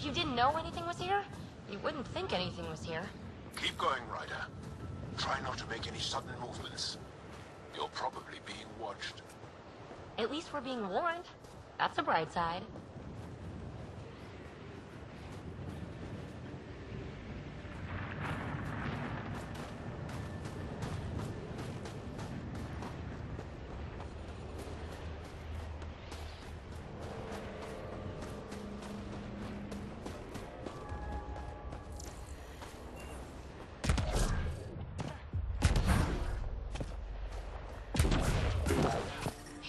If you didn't know anything was here, you wouldn't think anything was here. Keep going, Ryder. Try not to make any sudden movements. You're probably being watched. At least we're being warned. That's a bright side.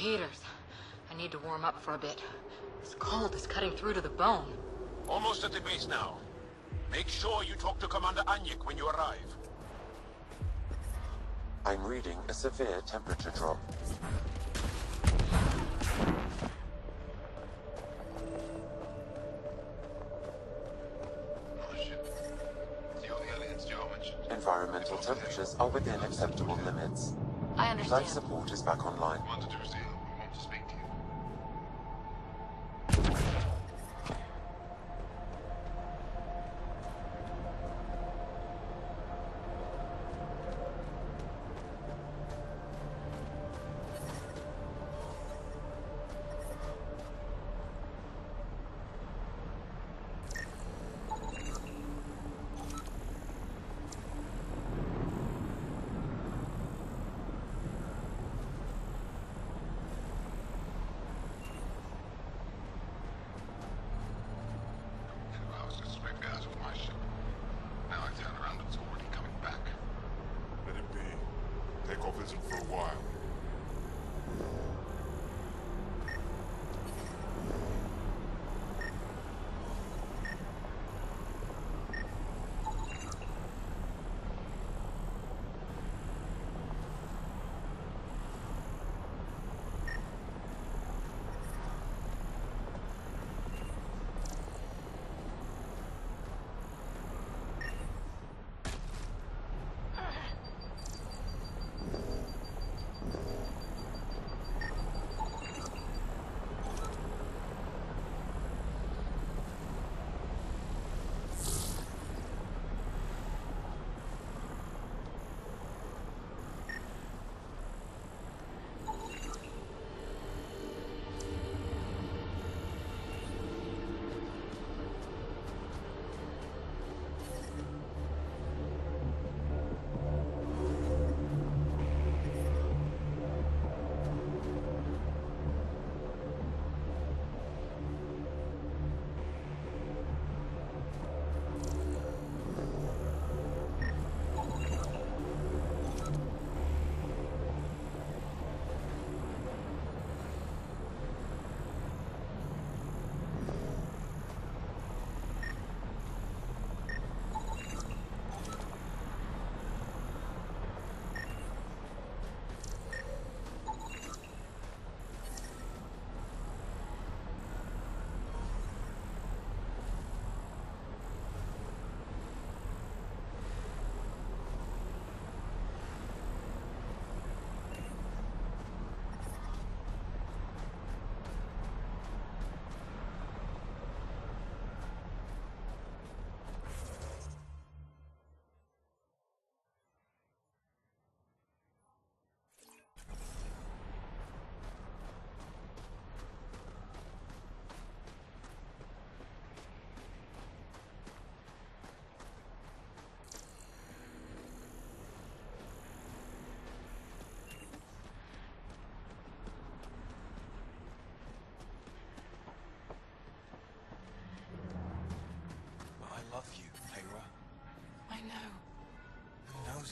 Heaters. I need to warm up for a bit. This cold is cutting through to the bone. Almost at the base now. Make sure you talk to Commander Anyik when you arrive. I'm reading a severe temperature drop. Environmental temperatures are within acceptable limits. I understand. Life support is back online.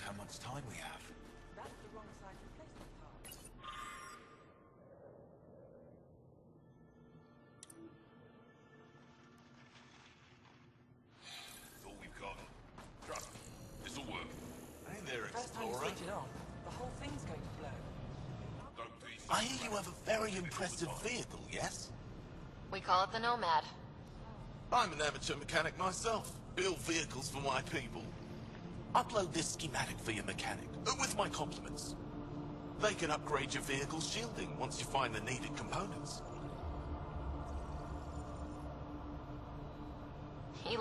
How much time we have. That's the wrong side replacement part. That's all we've got. Trust me, this'll work. Hey there, First time you Explorer. switch it on, the whole thing's going to blow. Don't be I hear you have a very impressive vehicle, yes? We call it the Nomad. I'm an amateur mechanic myself. Build vehicles for my people. Upload this schematic for your mechanic, with my compliments. They can upgrade your vehicle's shielding once you find the needed components.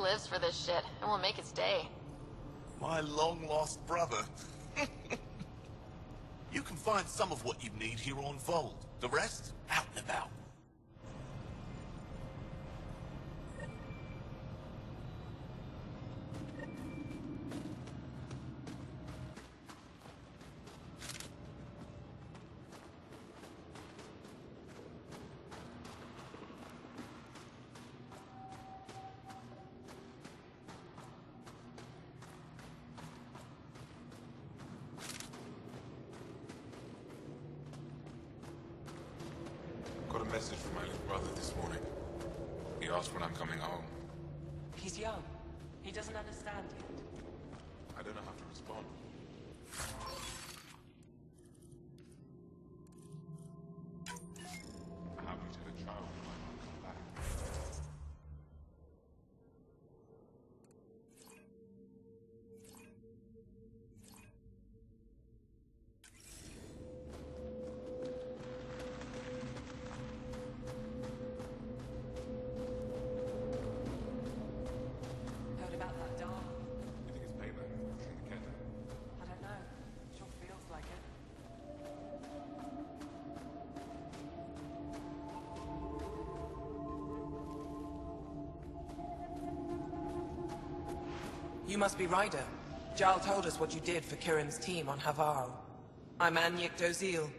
lives for this shit and will make his day. My long-lost brother. You can find some of what you need here on Vold. The rest, out and about. Got a message from my little brother this morning. He asked when I'm coming home. He's young. He doesn't understand yet. I don't know how to respond. How do you tell a child when I might come back? Heard about that doll? You think it's payback for pushing the cat? I don't know. Sure feels like it. You must be Ryder. Jarl told us what you did for Kirin's team on Havarl. I'm Anyek Dozil,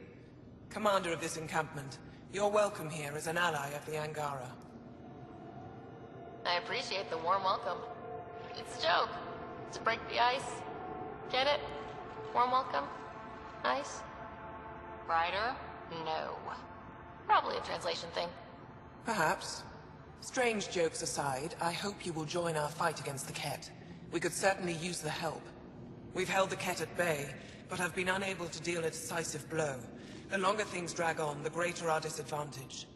commander of this encampment. You're welcome here as an ally of the Angara. I appreciate the warm welcome. It's a joke. To break the ice. Get it? Warm welcome? Ice? Ryder? No. Probably a translation thing. Perhaps. Strange jokes aside, I hope you will join our fight against the Ket. We could certainly use the help. We've held the Ket at bay, but have been unable to deal a decisive blow. The longer things drag on, the greater our disadvantage.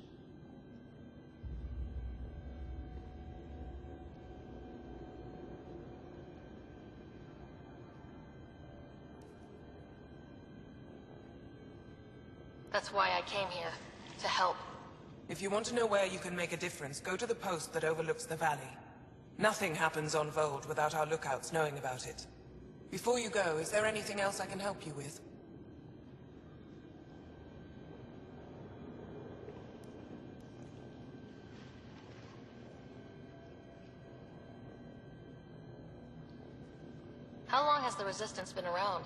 That's why I came here. To help. If you want to know where you can make a difference, go to the post that overlooks the valley. Nothing happens on Vold without our lookouts knowing about it. Before you go, is there anything else I can help you with? How long has the Resistance been around?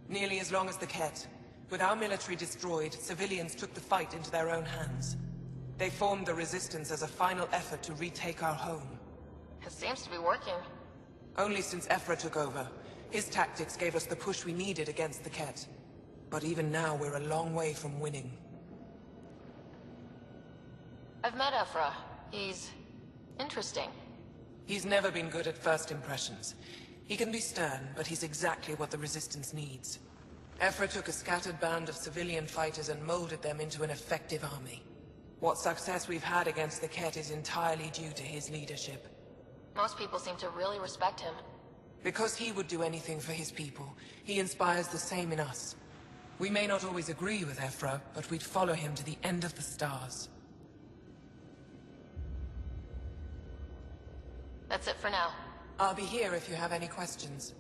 Nearly as long as the Ket. With our military destroyed, civilians took the fight into their own hands. They formed the Resistance as a final effort to retake our home. It seems to be working. Only since Ephra took over. His tactics gave us the push we needed against the Ket. But even now, we're a long way from winning. I've met Ephra. He's interesting. He's never been good at first impressions. He can be stern, but he's exactly what the Resistance needs. Ephra took a scattered band of civilian fighters and molded them into an effective army. What success we've had against the Ket is entirely due to his leadership. Most people seem to really respect him. Because he would do anything for his people, he inspires the same in us. We may not always agree with Ephra, but we'd follow him to the end of the stars. That's it for now. I'll be here if you have any questions.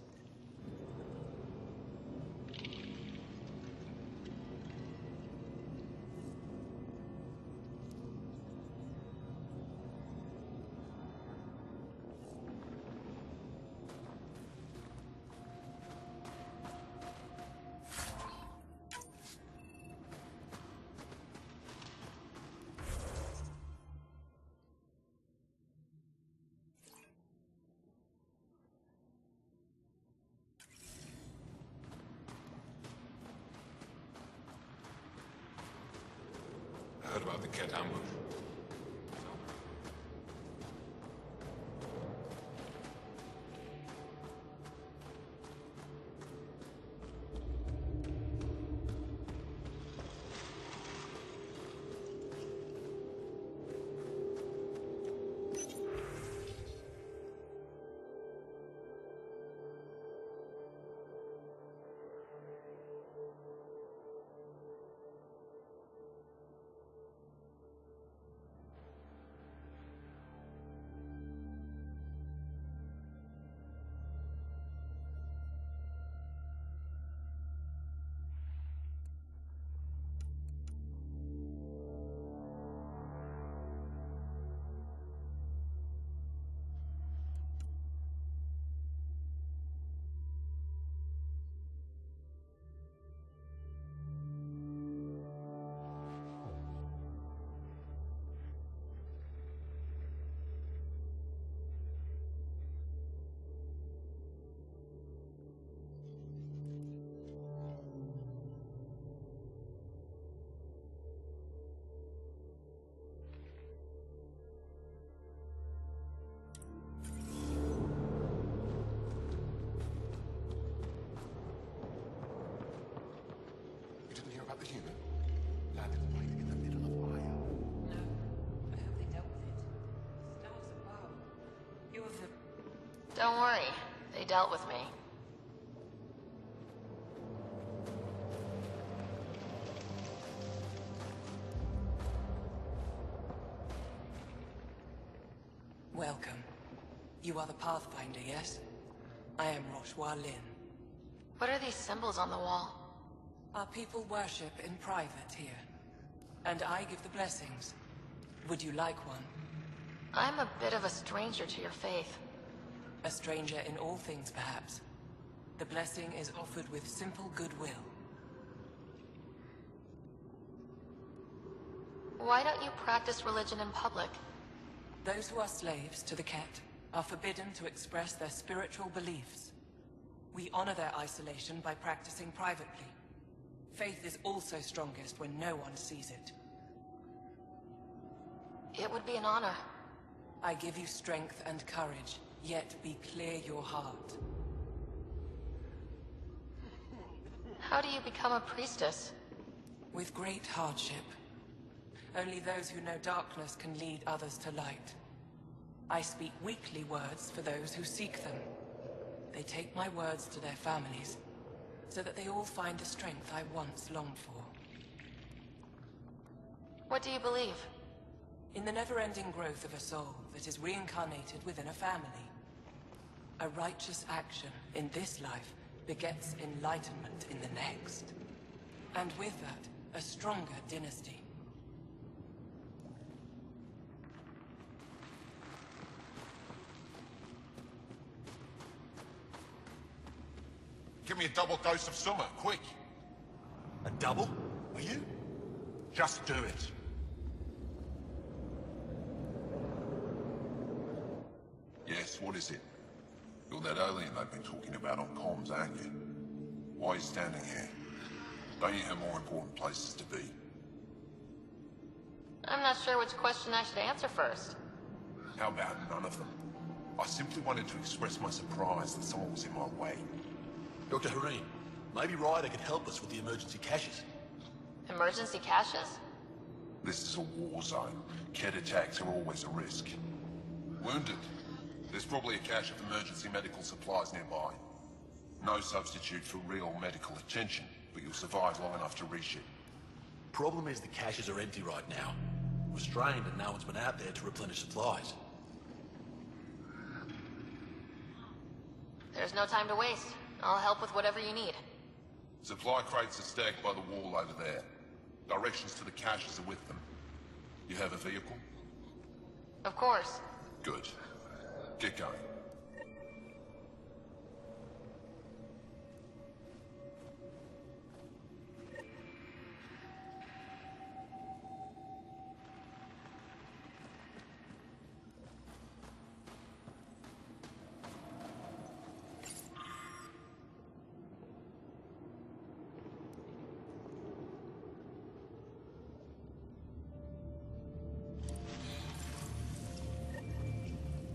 I heard about the Ket ambush. Don't worry. They dealt with me. Welcome. You are the Pathfinder, yes? I am Roshua Lin. What are these symbols on the wall? Our people worship in private here. And I give the blessings. Would you like one? I'm a bit of a stranger to your faith. A stranger in all things, perhaps. The blessing is offered with simple goodwill. Why don't you practice religion in public? Those who are slaves to the Ket are forbidden to express their spiritual beliefs. We honor their isolation by practicing privately. Faith is also strongest when no one sees it. It would be an honor. I give you strength and courage, yet be clear your heart. How do you become a priestess? With great hardship. Only those who know darkness can lead others to light. I speak weekly words for those who seek them. They take my words to their families, so that they all find the strength I once longed for. What do you believe? In the never-ending growth of a soul that is reincarnated within a family. A righteous action in this life begets enlightenment in the next. And with that, a stronger dynasty. Give me a double dose of summer, quick. A double? Are you? Just do it. Yes, what is it? You're that alien they've been talking about on comms, aren't you? Why are you standing here? Don't you have more important places to be? I'm not sure which question I should answer first. How about none of them? I simply wanted to express my surprise that someone was in my way. Dr. Hareen, maybe Ryder could help us with the emergency caches. Emergency caches? This is a war zone. Ket attacks are always a risk. Wounded? There's probably a cache of emergency medical supplies nearby. No substitute for real medical attention, but you'll survive long enough to reship. Problem is the caches are empty right now. We're strained and no one's been out there to replenish supplies. There's no time to waste. I'll help with whatever you need. Supply crates are stacked by the wall over there. Directions to the caches are with them. You have a vehicle? Of course. Good. Get going.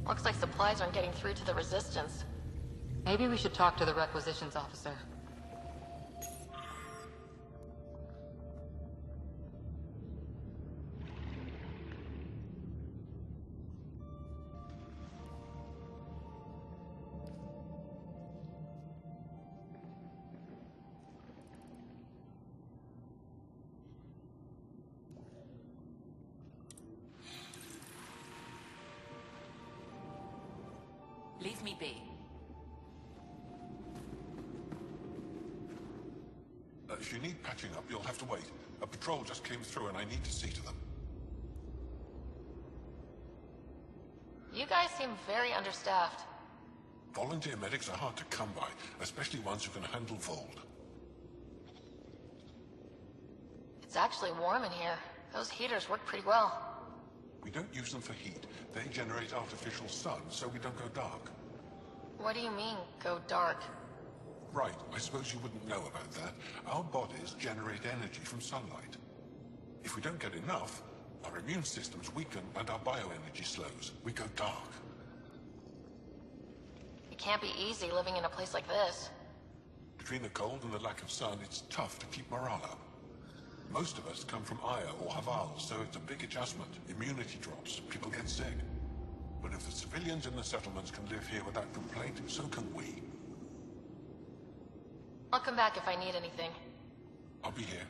Looks like supplies aren't getting through to the Resistance. Maybe we should talk to the requisitions officer. Leave me be. If you need patching up, you'll have to wait. A patrol just came through and I need to see to them. You guys seem very understaffed. Volunteer medics are hard to come by, especially ones who can handle Vold. It's actually warm in here. Those heaters work pretty well. We don't use them for heat. They generate artificial sun, so we don't go dark. What do you mean, go dark? Right, I suppose you wouldn't know about that. Our bodies generate energy from sunlight. If we don't get enough, our immune systems weaken and our bioenergy slows. We go dark. It can't be easy living in a place like this. Between the cold and the lack of sun, it's tough to keep morale up. Most of us come from Aya or Haval, so it's a big adjustment. Immunity drops, people get sick. But if the civilians in the settlements can live here without complaint, so can we. I'll come back if I need anything. I'll be here.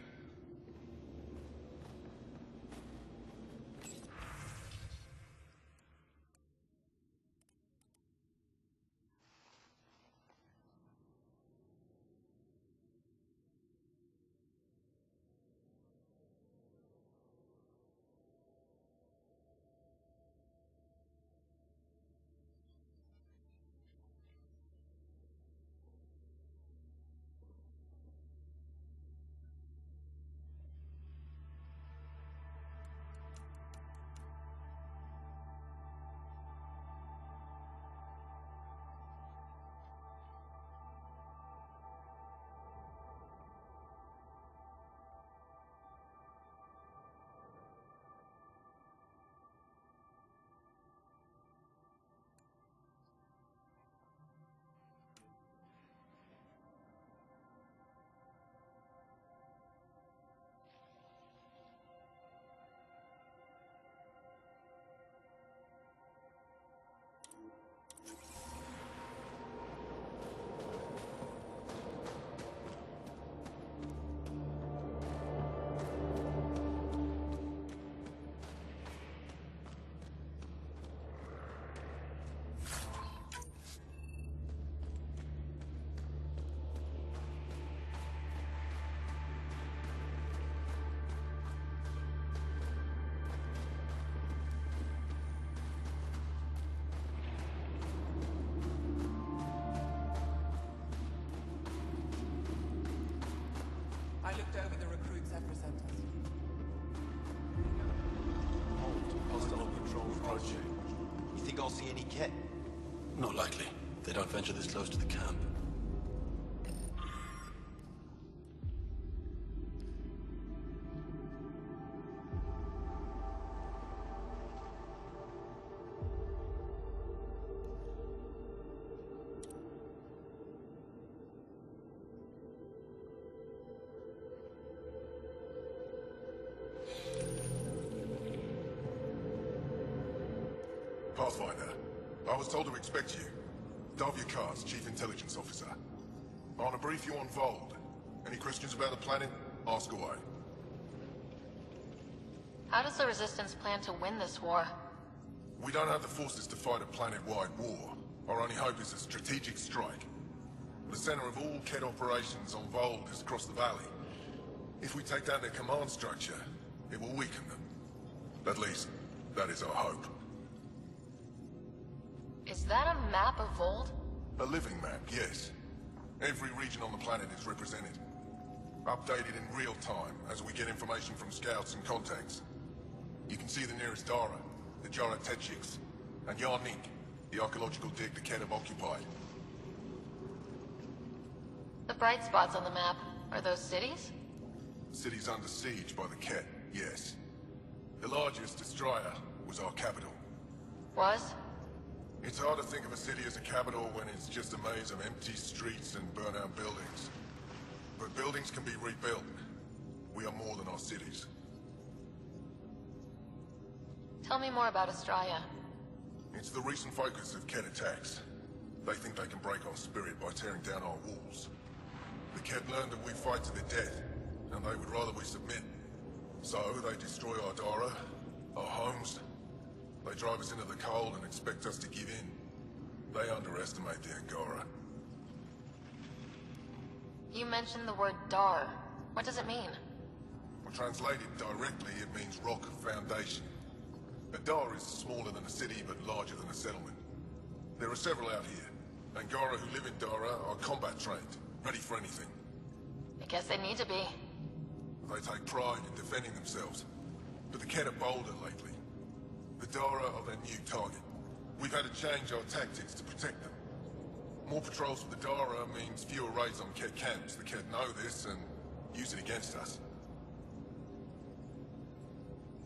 I looked over the recruits Ephra sent us. Hostile control project. You think I'll see any kit? Not likely. They don't venture this close to the camp. Pathfinder, I was told to expect you. Davia Kars, Chief Intelligence Officer. I want to brief you on Vold. Any questions about the planet? Ask away. How does the Resistance plan to win this war? We don't have the forces to fight a planet-wide war. Our only hope is a strategic strike. The center of all KED operations on Vold is across the valley. If we take down their command structure, it will weaken them. At least, that is our hope. Is that a map of Vold? A living map, yes. Every region on the planet is represented. Updated in real time as we get information from scouts and contacts. You can see the nearest Dara, the Jara Techiks, and Yarnik, the archaeological dig the KED have occupied. The bright spots on the map, are those cities? Cities under siege by the KED, yes. The largest, Destroyer, was our capital. Was? It's hard to think of a city as a capital when it's just a maze of empty streets and burnt-out buildings. But buildings can be rebuilt. We are more than our cities. Tell me more about Astraea. It's the recent focus of KED attacks. They think they can break our spirit by tearing down our walls. The KED learned that we fight to the death, and they would rather we submit. So they destroy our Dara, our homes. They drive us into the cold and expect us to give in. They underestimate the Angara. You mentioned the word Dar. What does it mean? Well, translated directly, it means rock foundation. A Dar is smaller than a city, but larger than a settlement. There are several out here. Angara who live in Dara are combat trained, ready for anything. I guess they need to be. They take pride in defending themselves. But the KED are bolder lately. The Dara are their new target. We've had to change our tactics to protect them. More patrols for the Dara means fewer raids on KED camps. The KED know this and use it against us.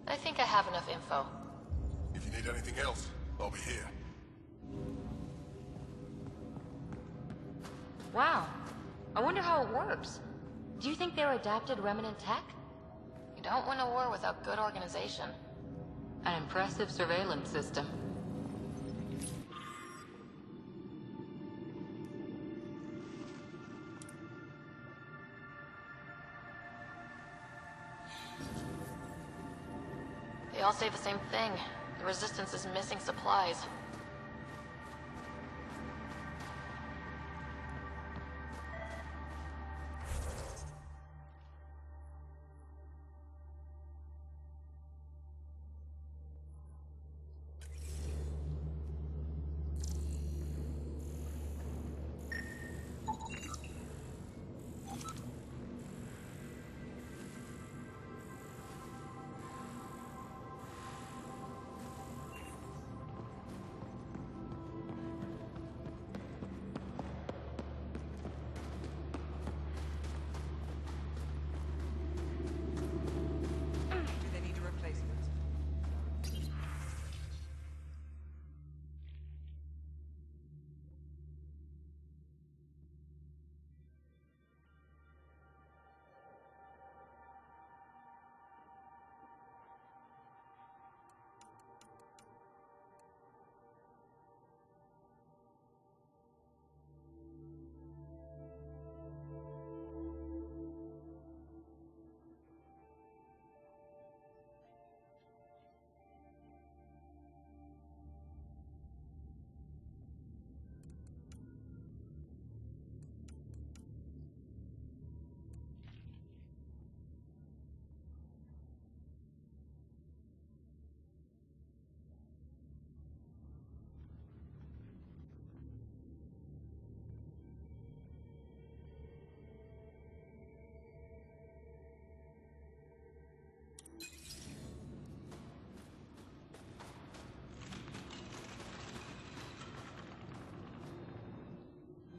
I think I have enough info. If you need anything else, I'll be here. Wow. I wonder how it works. Do you think they're adapted remnant tech? You don't win a war without good organization. An impressive surveillance system. say the same thing. The Resistance is missing supplies. Do they need a replacement?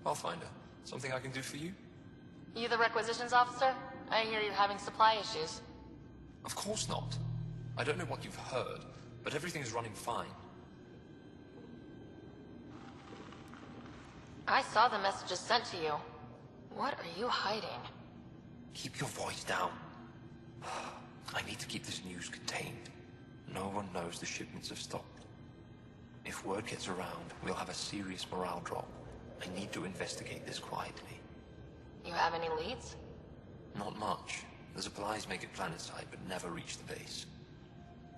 Pathfinder, something I can do for you? You the requisitions officer? I hear you're having supply issues. Of course not. I don't know what you've heard, but everything is running fine. I saw the messages sent to you. What are you hiding? Keep your voice down. I need to keep this news contained. No one knows the shipments have stopped. If word gets around, we'll have a serious morale drop. I need to investigate this quietly. You have any leads? Not much. The supplies make it planetside, but never reach the base.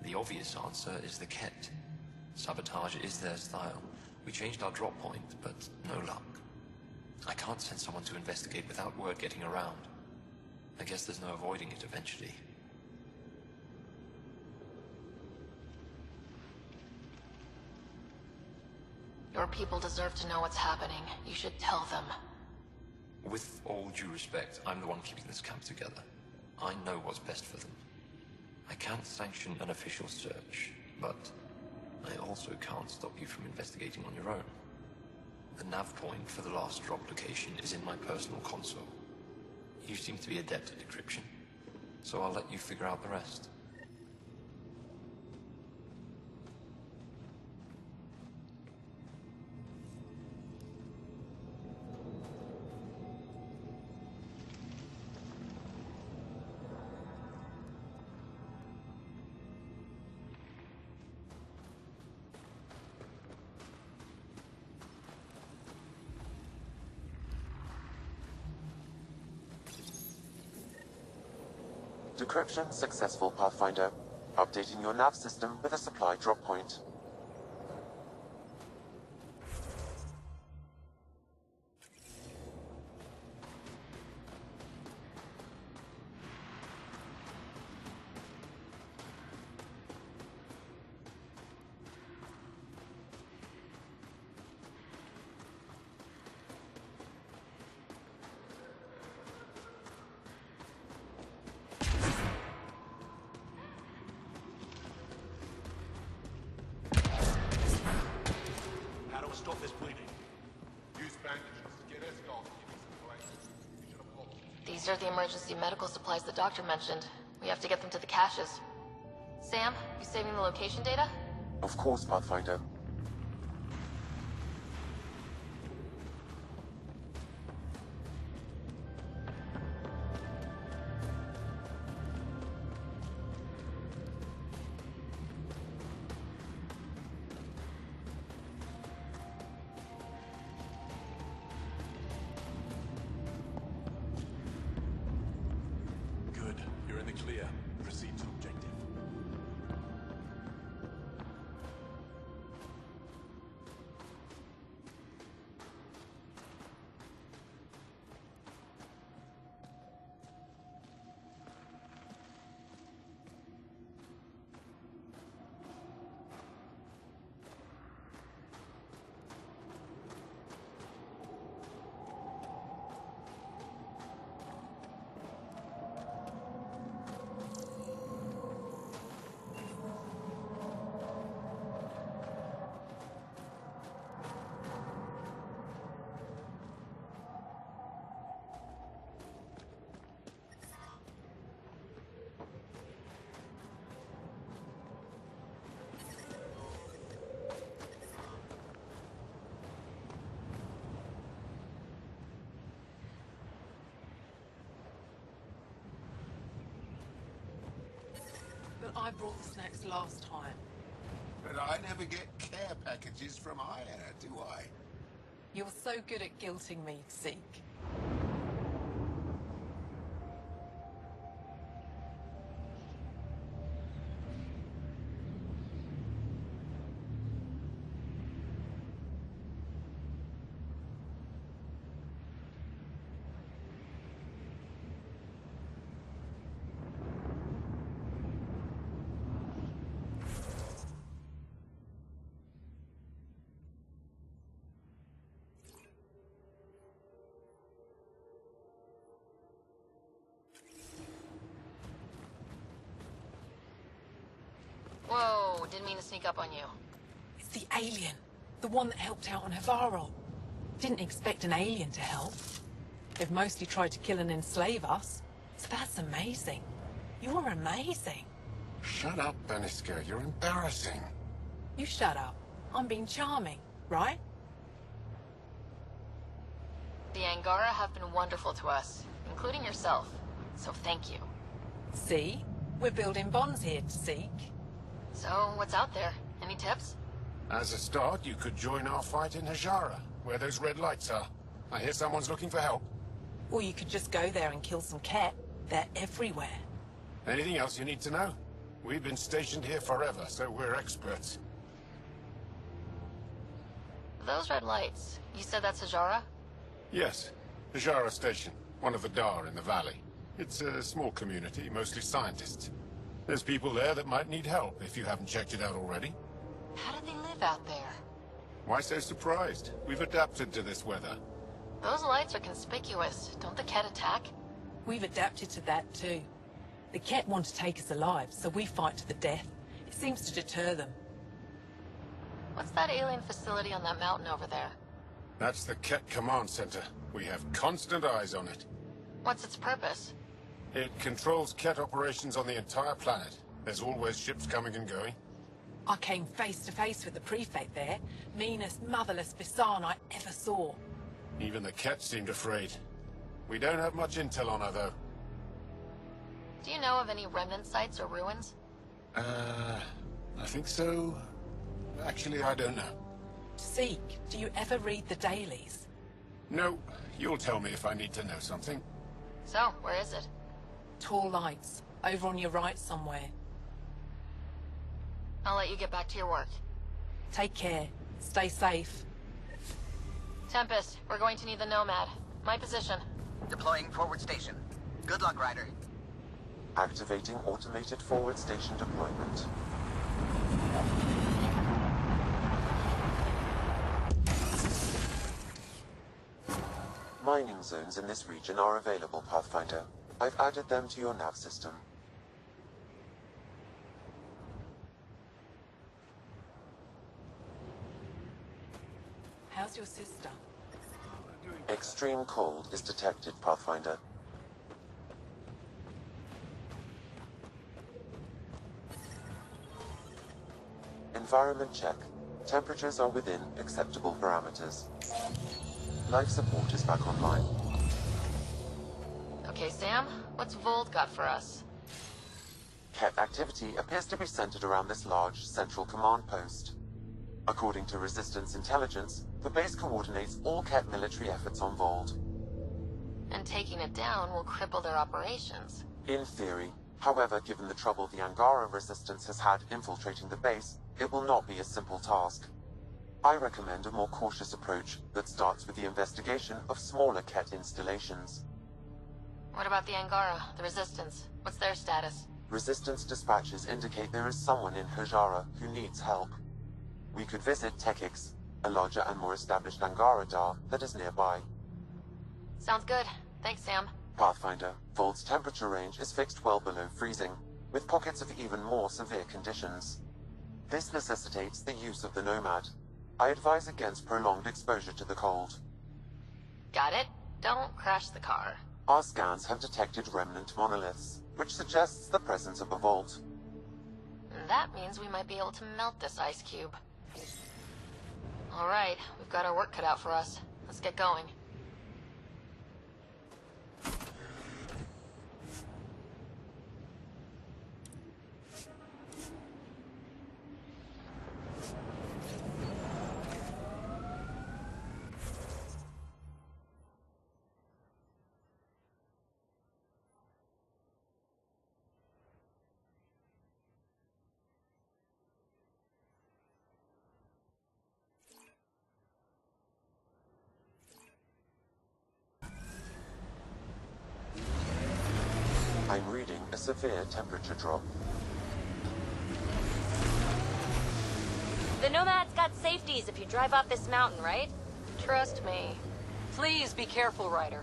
The obvious answer is the Ket. Sabotage is their style. We changed our drop point, but no luck. I can't send someone to investigate without word getting around. I guess there's no avoiding it eventually. Your people deserve to know what's happening. You should tell them. With all due respect, I'm the one keeping this camp together. I know what's best for them. I can't sanction an official search, but I also can't stop you from investigating on your own. The nav point for the last drop location is in my personal console. You seem to be adept at decryption, so I'll let you figure out the rest. Decryption successful, Pathfinder. Updating your nav system with a supply drop point. Stop this bleeding. Use bandages to get escort to give me some place. You should have blocked. These are the emergency medical supplies the doctor mentioned. We have to get them to the caches. Sam, you saving the location data? Of course, Pathfinder. Good. You're in the clear. Proceed to objective. I brought the snacks last time. But I never get care packages from Aya, do I? You're so good at guilting me, Zeke. Whoa, didn't mean to sneak up on you. It's the alien. The one that helped out on Havarl. Didn't expect an alien to help. They've mostly tried to kill and enslave us. So that's amazing. You're amazing. Shut up, Beniska. You're embarrassing. You shut up. I'm being charming, right? The Angara have been wonderful to us, including yourself. So thank you. See? We're building bonds here, Zeke. So, what's out there? Any tips? As a start, you could join our fight in Hajara, where those red lights are. I hear someone's looking for help. Or you could just go there and kill some cat. They're everywhere. Anything else you need to know? We've been stationed here forever, so we're experts. Those red lights, you said that's Hajara? Yes, Hajara Station, one of the Dar in the valley. It's a small community, mostly scientists. There's people there that might need help, if you haven't checked it out already. How do they live out there? Why so surprised? We've adapted to this weather. Those lights are conspicuous. Don't the Ket attack? We've adapted to that too. The Ket want to take us alive, so we fight to the death. It seems to deter them. What's that alien facility on that mountain over there? That's the Ket Command Center. We have constant eyes on it. What's its purpose? It controls Ket operations on the entire planet. There's always ships coming and going. I came face to face with the prefect there. Meanest, motherless Bisan I ever saw. Even the Ket seemed afraid. We don't have much intel on her, though. Do you know of any remnant sites or ruins? I think so. Actually, I don't know. Zeke, do you ever read the dailies? No, you'll tell me if I need to know something. So, where is it? Tall lights, over on your right somewhere. I'll let you get back to your work. Take care. Stay safe. Tempest, we're going to need the Nomad. My position. Deploying forward station. Good luck, Ryder. Activating automated forward station deployment. Mining zones in this region are available, Pathfinder. I've added them to your nav system. How's your sister? Extreme cold is detected, Pathfinder. Environment check. Temperatures are within acceptable parameters. Life support is back online. Okay, Sam, what's Vold got for us? Ket activity appears to be centered around this large central command post. According to Resistance intelligence, the base coordinates all Ket military efforts on Vold. And taking it down will cripple their operations. In theory. However, given the trouble the Angara Resistance has had infiltrating the base, it will not be a simple task. I recommend a more cautious approach that starts with the investigation of smaller Ket installations. What about the Angara, the Resistance? What's their status? Resistance dispatches indicate there is someone in Hajara who needs help. We could visit Tekix, a larger and more established Angara Dar that is nearby. Sounds good. Thanks, Sam. Pathfinder, Vold's temperature range is fixed well below freezing, with pockets of even more severe conditions. This necessitates the use of the Nomad. I advise against prolonged exposure to the cold. Got it. Don't crash the car. Our scans have detected remnant monoliths, which suggests the presence of a vault. That means we might be able to melt this ice cube. Alright, we've got our work cut out for us. Let's get going. severe temperature drop. The Nomad's got safeties if you drive off this mountain, right? Trust me. Please be careful, Ryder.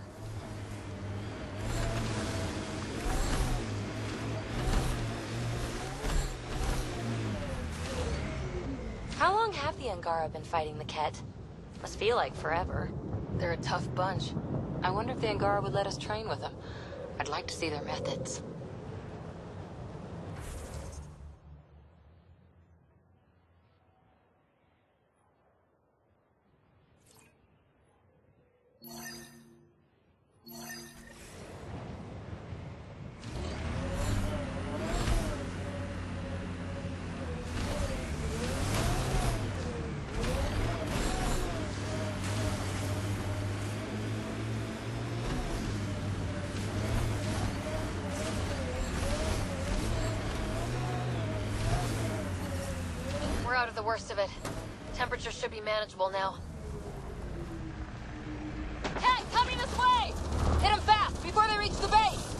How long have the Angara been fighting the Ket? Must feel like forever. They're a tough bunch. I wonder if the Angara would let us train with them. I'd like to see their methods. We're out of the worst of it. Temperature should be manageable now. Tank, coming this way! Hit them fast, before they reach the base!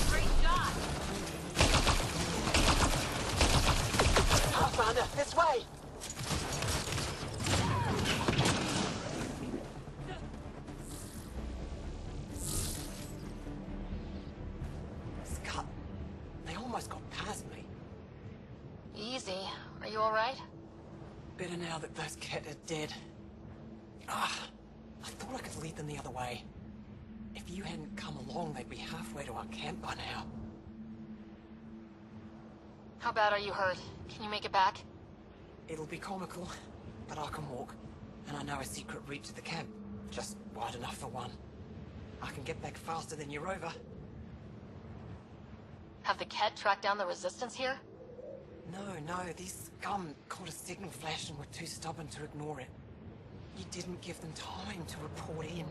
Great shot! Pathfinder, this way! Easy. Are you alright? Better now that those Ket are dead. I thought I could lead them the other way. If you hadn't come along, they'd be halfway to our camp by now. How bad are you hurt? Can you make it back? It'll be comical, but I can walk. And I know a secret route to the camp. Just wide enough for one. I can get back faster than your rover. Have the Ket tracked down the resistance here? No, these scum caught a signal flash and were too stubborn to ignore it. You didn't give them time to report in.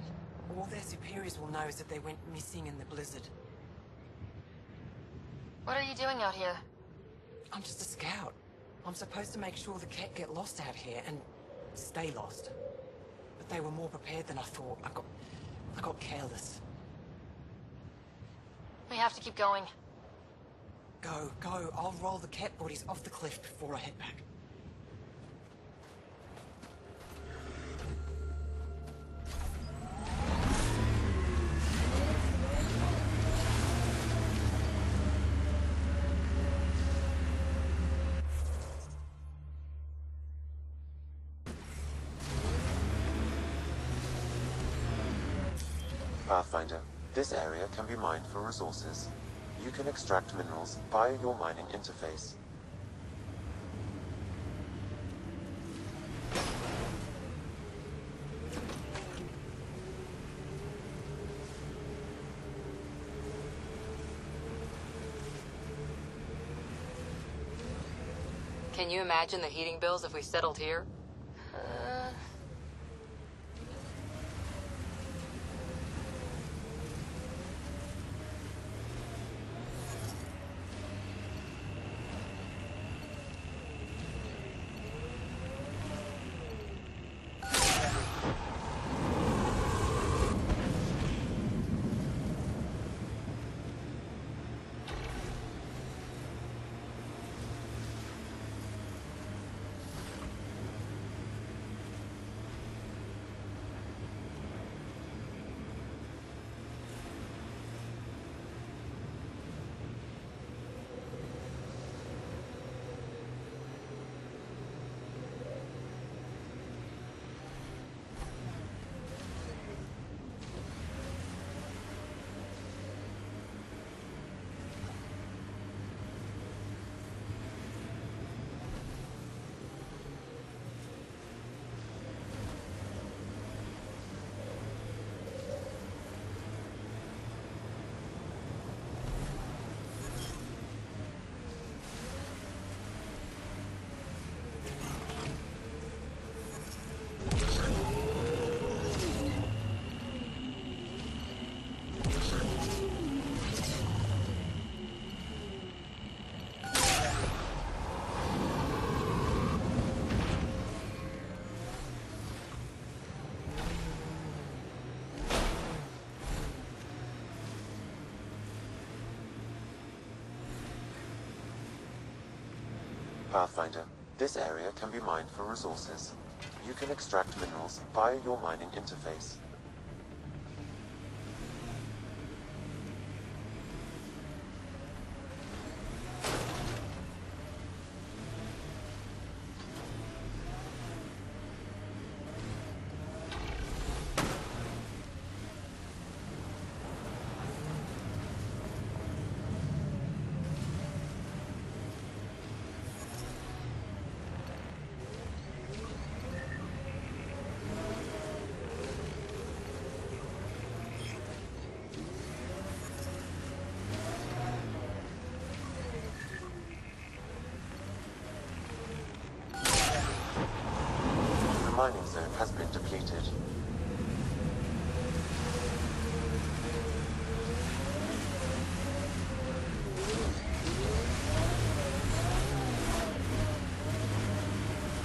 All their superiors will know is that they went missing in the blizzard. What are you doing out here? I'm just a scout. I'm supposed to make sure the Ket get lost out here and stay lost. But they were more prepared than I thought. I got careless. We have to keep going. Go. I'll roll the Ket bodies off the cliff before I head back. Pathfinder, this area can be mined for resources. You can extract minerals via your mining interface. Can you imagine the heating bills if we settled here? Pathfinder, this area can be mined for resources. You can extract minerals via your mining interface. The mining zone has been depleted.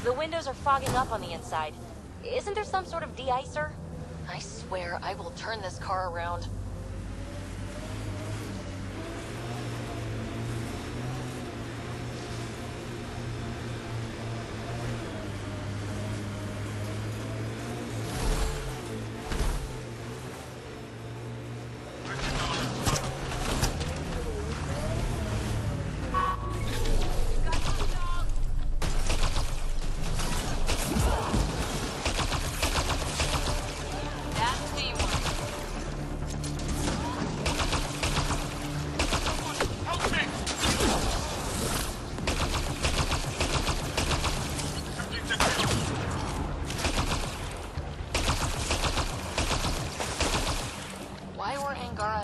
The windows are fogging up on the inside. Isn't there some sort of de-icer? I swear I will turn this car around.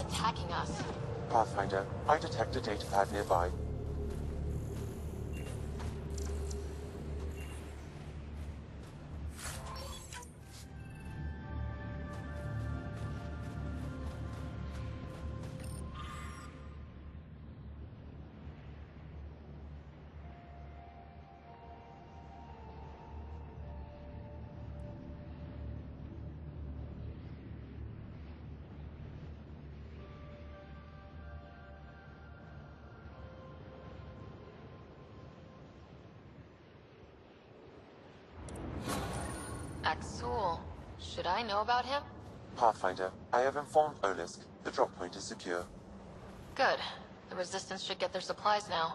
Attacking us. Pathfinder, I detect a datapad nearby. Axul. Should I know about him? Pathfinder, I have informed Olisk. The drop point is secure. Good. The Resistance should get their supplies now.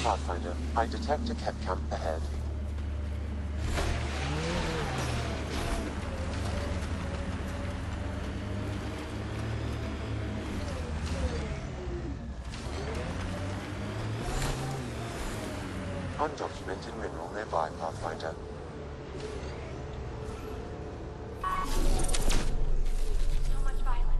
Pathfinder, I detect a Kett camp ahead. Undocumented mineral nearby, Pathfinder. So much violence.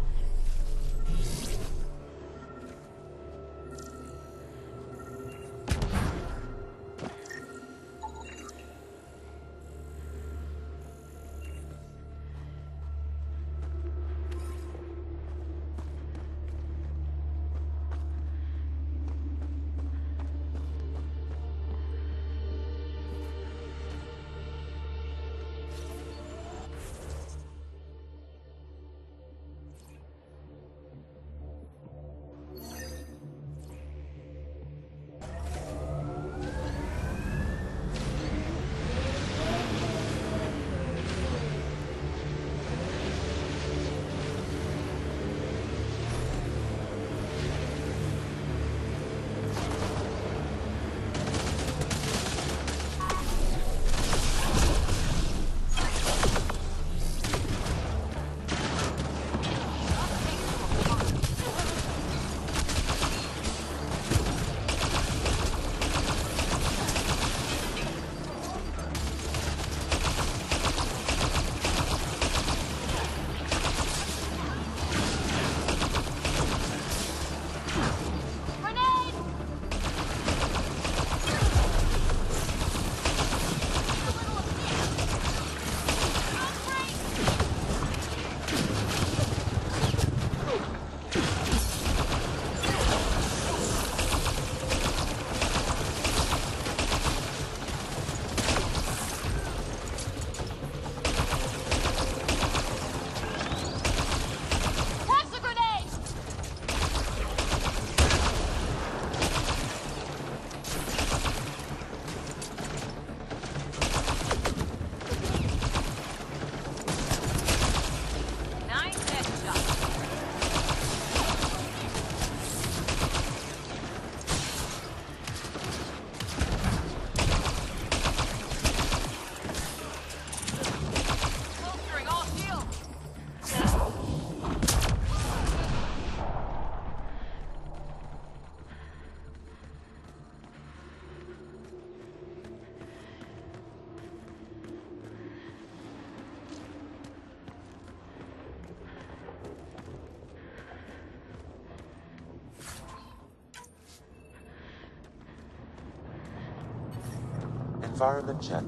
Environment check.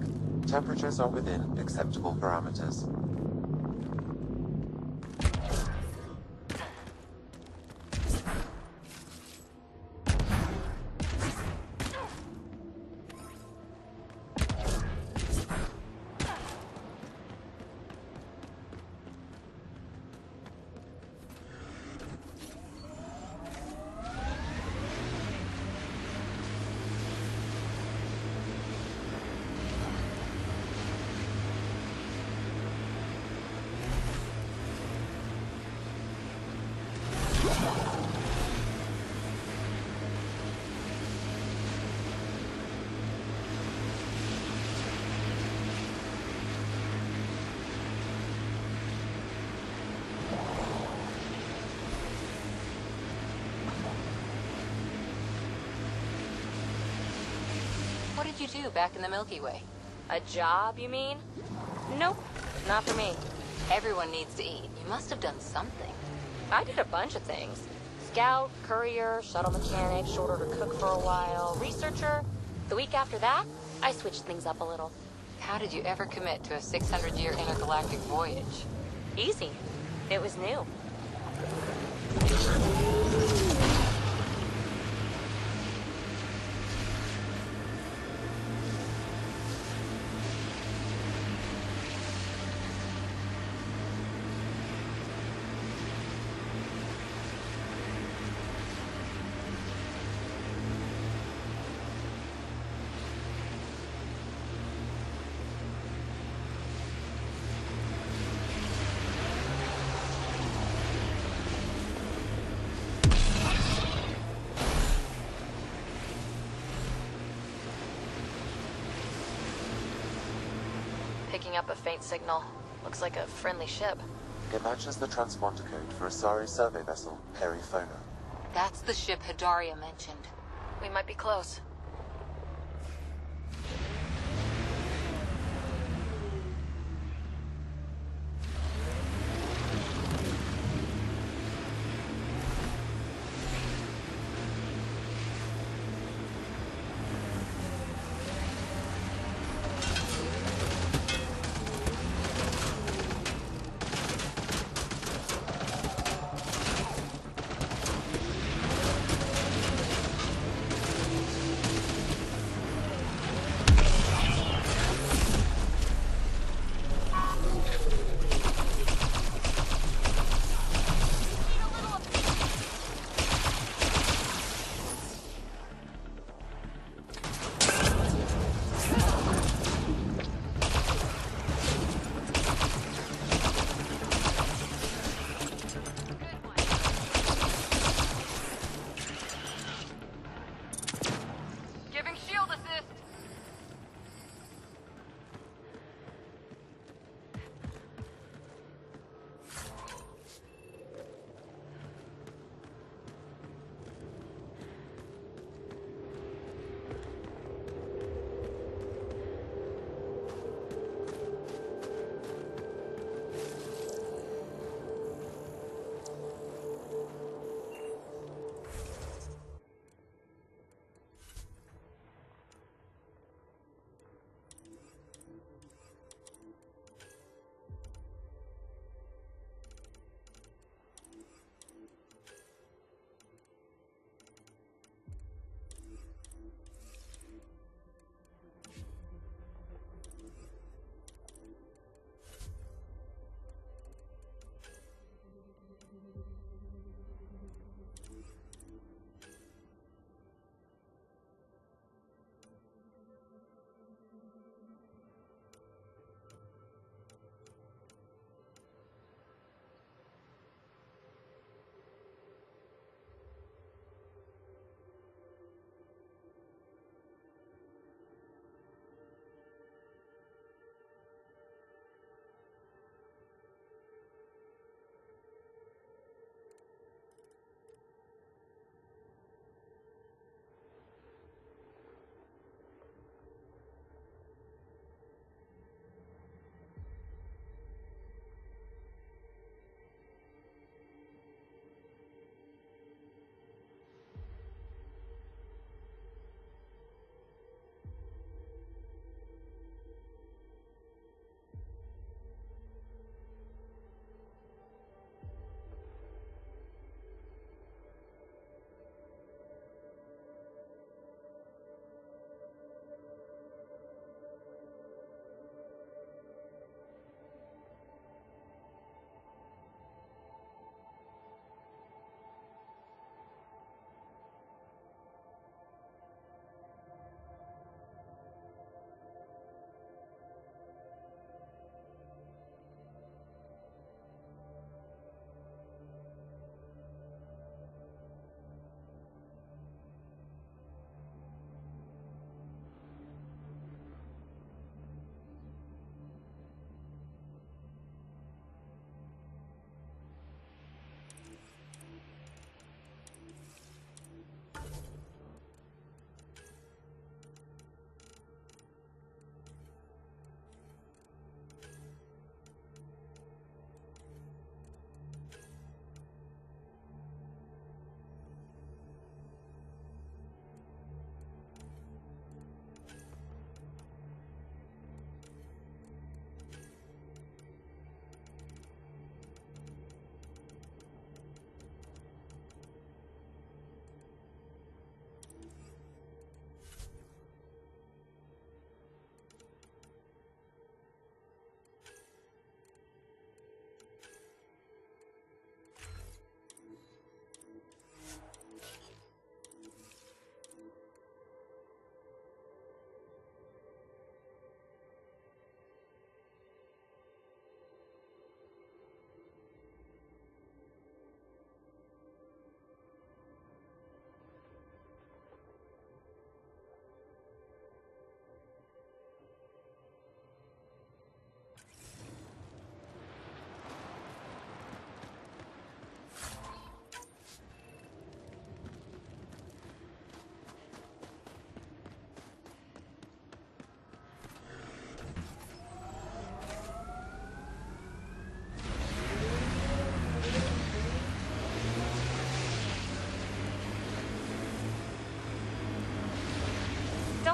Temperatures are within acceptable parameters. What did you do back in the Milky Way? A job, you mean? Nope, not for me. Everyone needs to eat. You must have done something. I did a bunch of things. Scout, courier, shuttle mechanic, short order cook for a while, researcher. The week after that, I switched things up a little. How did you ever commit to a 600-year intergalactic voyage? Easy. It was new. picking up a faint signal. Looks like a friendly ship. It matches the transponder code for a Asari survey vessel, Perifona. That's the ship Hidaria mentioned. We might be close.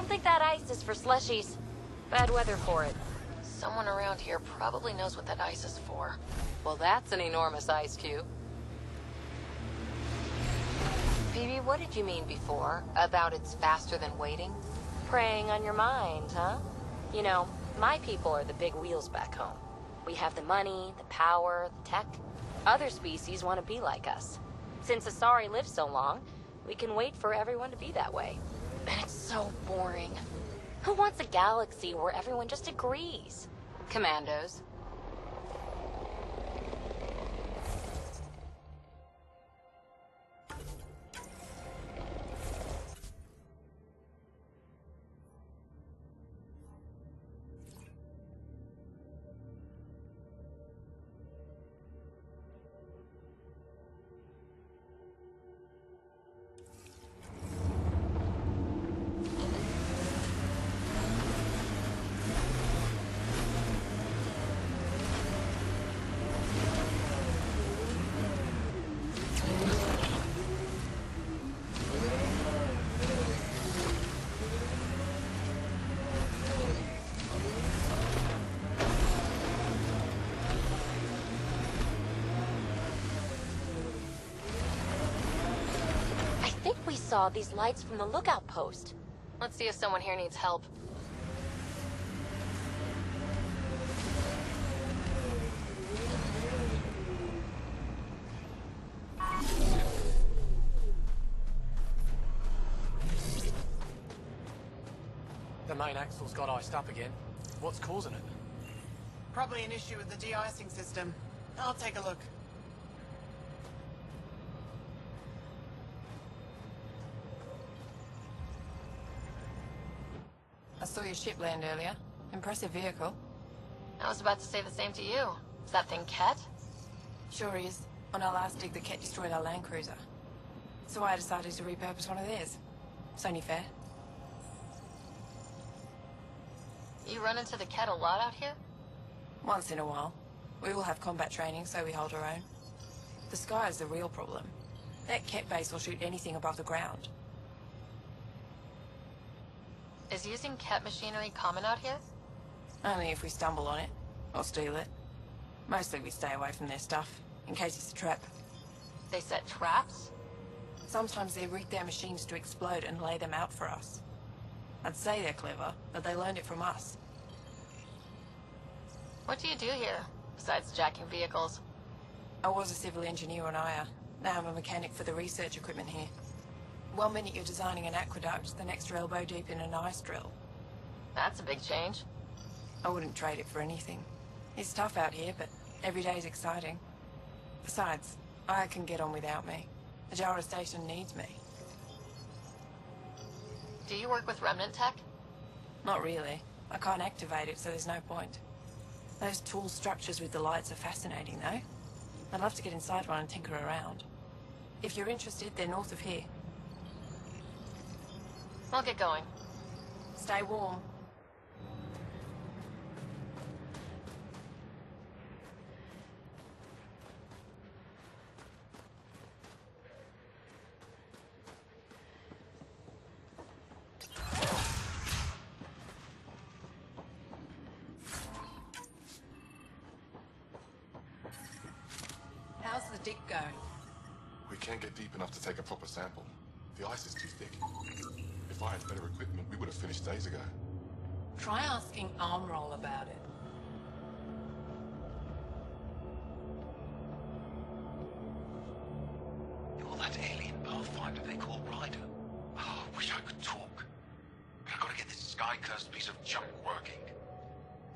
don't think that ice is for slushies. Bad weather for it. Someone around here probably knows what that ice is for. Well, that's an enormous ice cube. Phoebe, what did you mean before about it's faster than waiting? Preying on your mind, huh? You know, my people are the big wheels back home. We have the money, the power, the tech. Other species want to be like us. Since Asari lives so long, we can wait for everyone to be that way. And it's so boring. Who wants a galaxy where everyone just agrees? Commandos. Saw these lights from the lookout post. Let's see if someone here needs help. The main axle's got iced up again. What's causing it? Probably an issue with the de-icing system. I'll take a look. I saw your ship land earlier. Impressive vehicle. I was about to say the same to you. Is that thing Ket? Sure is. On our last dig, the Ket destroyed our land cruiser. So I decided to repurpose one of theirs. It's only fair. You run into the Ket a lot out here? Once in a while. We all have combat training, so we hold our own. The sky is the real problem. That Ket base will shoot anything above the ground. Is using Ket machinery common out here? Only if we stumble on it, or steal it. Mostly we stay away from their stuff, in case it's a trap. They set traps? Sometimes they rig their machines to explode and lay them out for us. I'd say they're clever, but they learned it from us. What do you do here, besides jacking vehicles? I was a civil engineer on Aya. Now I'm a mechanic for the research equipment here. One minute you're designing an aqueduct, the next you're elbow deep in an ice drill. That's a big change. I wouldn't trade it for anything. It's tough out here, but every day's exciting. Besides, Aya can get on without me. The Jara station needs me. Do you work with Remnant tech? Not really. I can't activate it, so there's no point. Those tool structures with the lights are fascinating, though. I'd love to get inside one and tinker around. If you're interested, they're north of here. I'll get going. Stay warm. How's the dig going? We can't get deep enough to take a proper sample. The ice is too thick. If I had better equipment, we would have finished days ago. Try asking Armroll about it. You're that alien pathfinder they call Ryder. Oh, I wish I could talk. But I've got to get this sky-cursed piece of junk working.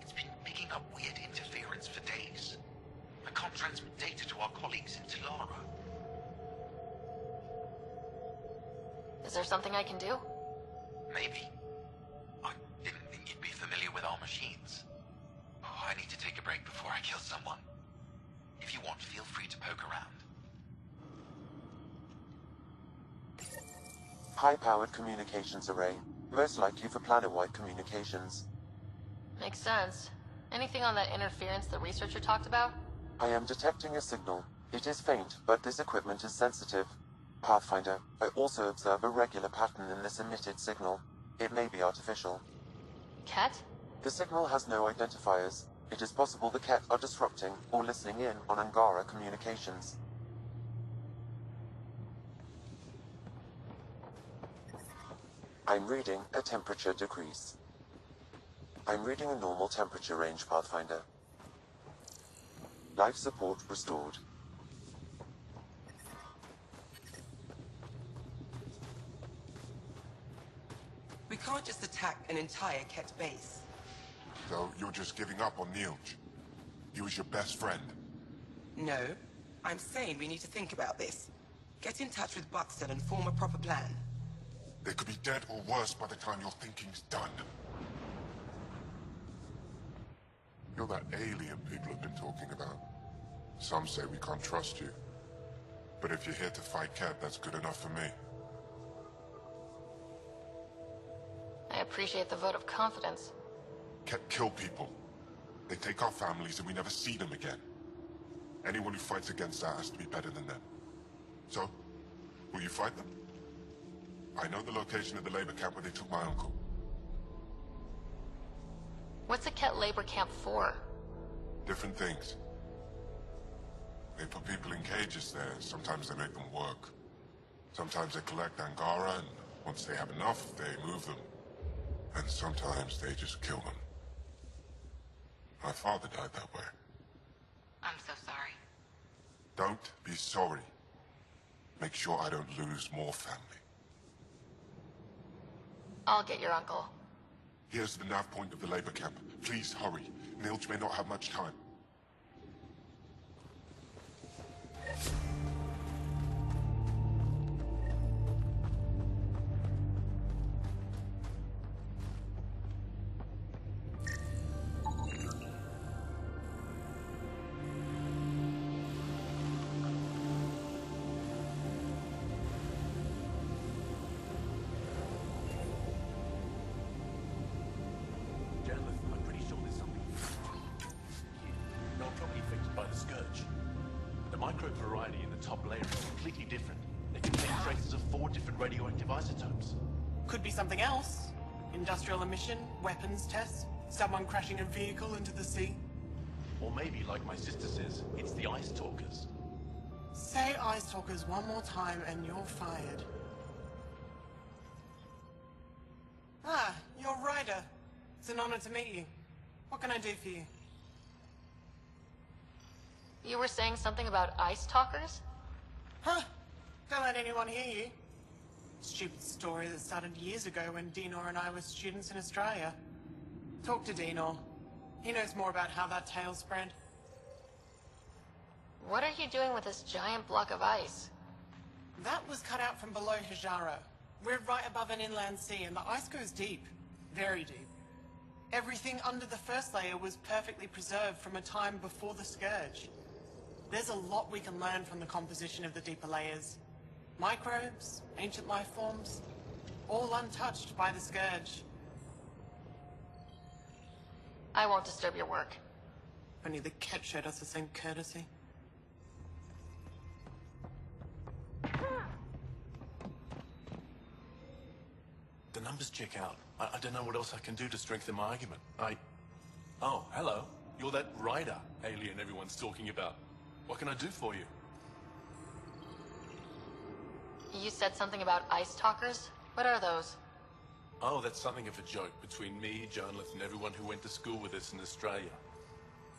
It's been picking up weird interference for days. I can't transmit data to our colleagues in Tilara. Is there something I can do? Maybe. I didn't think you'd be familiar with our machines. Oh, I need to take a break before I kill someone. If you want, feel free to poke around. High-powered communications array. Most likely for planet-wide communications. Makes sense. Anything on that interference the researcher talked about? I am detecting a signal. It is faint, but this equipment is sensitive. Pathfinder, I also observe a regular pattern in this emitted signal. It may be artificial. Ket? The signal has no identifiers. It is possible the Ket are disrupting or listening in on Angara communications. I'm reading a temperature decrease. I'm reading a normal temperature range, Pathfinder. Life support restored. We can't just attack an entire Ket base. So you're just giving up on Nilj? He was your best friend. No. I'm saying we need to think about this. Get in touch with Buxton and form a proper plan. They could be dead or worse by the time your thinking's done. You're that alien people have been talking about. Some say we can't trust you. But if you're here to fight Ket, that's good enough for me. I appreciate the vote of confidence. Ket kill people. They take our families and we never see them again. Anyone who fights against that has to be better than them. So, will you fight them? I know the location of the labor camp where they took my uncle. What's a Ket labor camp for? Different things. They put people in cages there. Sometimes they make them work. Sometimes they collect Angara, and once they have enough, they move them. And sometimes they just kill them. My father died that way. I'm so sorry. Don't be sorry. Make sure I don't lose more family. I'll get your uncle. Here's the nav point of the labor camp. Please hurry. Nilj may not have much time. Could be something else. Industrial emission, weapons tests, someone crashing a vehicle into the sea. Or maybe, like my sister says, it's the Ice Talkers. Say Ice Talkers one more time and you're fired. Ah, you're Ryder. It's an honor to meet you. What can I do for you? You were saying something about ice talkers? Huh? Don't let anyone hear you. Stupid story that started years ago when Dinor and I were students in Australia. Talk to Dinor. He knows more about how that tale spread. What are you doing with this giant block of ice? That was cut out from below Hijaro. We're right above an inland sea and the ice goes deep. Very deep. Everything under the first layer was perfectly preserved from a time before the Scourge. There's a lot we can learn from the composition of the deeper layers. Microbes, ancient life forms, all untouched by the Scourge. I won't disturb your work. Only the Ket showed us the same courtesy. The numbers check out. I don't know what else I can do to strengthen my argument. Oh, hello. You're that Ryder alien everyone's talking about. What can I do for you? You said something about ice talkers? What are those? Oh, that's something of a joke between me, Journalist, and everyone who went to school with us in Australia.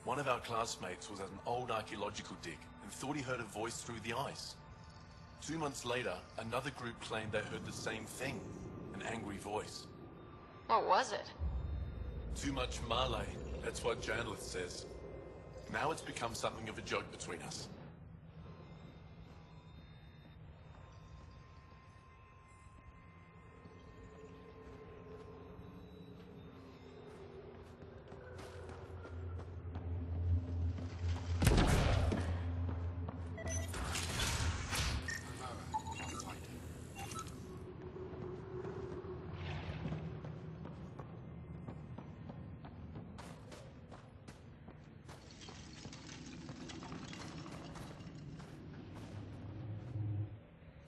One of our classmates was at an old archaeological dig and thought he heard a voice through the ice. 2 months later, another group claimed they heard the same thing, an angry voice. What was it? Too much Malay, that's what Journalist says. Now it's become something of a joke between us.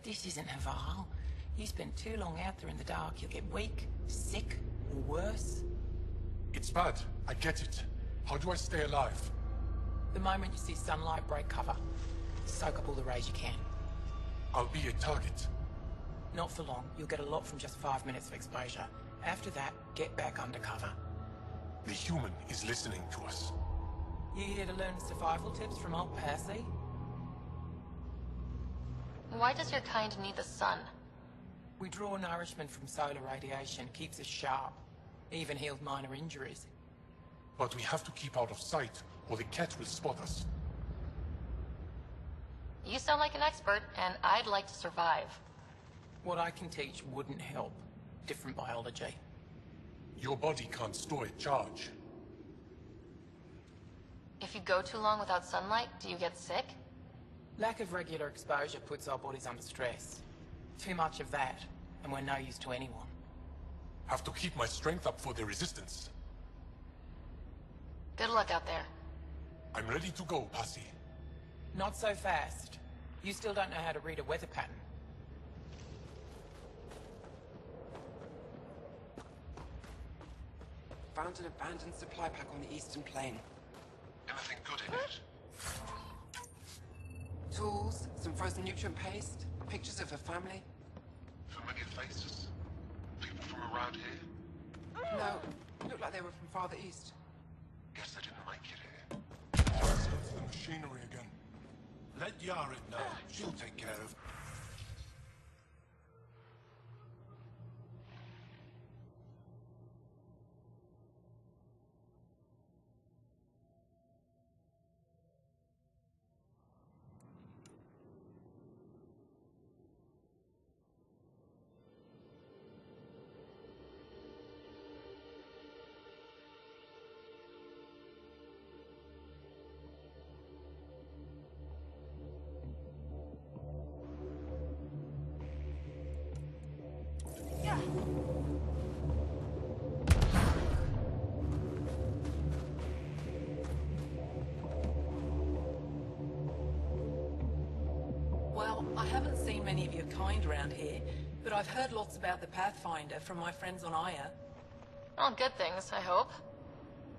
This isn't Haval. You spend too long out there in the dark, you'll get weak, sick, or worse. It's bad. I get it. How do I stay alive? The moment you see sunlight, break cover. Soak up all the rays you can. I'll be a target. Not for long. You'll get a lot from just 5 minutes of exposure. After that, get back under cover. The human is listening to us. You here to learn survival tips from old Percy? Why does your kind need the sun? We draw nourishment from solar radiation, keeps us sharp. Even heals minor injuries. But we have to keep out of sight, or the cat will spot us. You sound like an expert, and I'd like to survive. What I can teach wouldn't help. Different biology. Your body can't store a charge. If you go too long without sunlight, do you get sick? Lack of regular exposure puts our bodies under stress. Too much of that, and we're no use to anyone. Have to keep my strength up for the resistance. Good luck out there. I'm ready to go, Passy. Not so fast. You still don't know how to read a weather pattern. Found an abandoned supply pack on the Eastern Plain. Anything good in it? Tools, some frozen nutrient paste, pictures of her family. Familiar faces? People from around here? No, looked like they were from farther east. Guess they didn't make it here. Let's go to the machinery again. Let Yara know. She'll take care of... Well, I haven't seen many of your kind around here, but I've heard lots about the Pathfinder from my friends on Aya. All good things, I hope.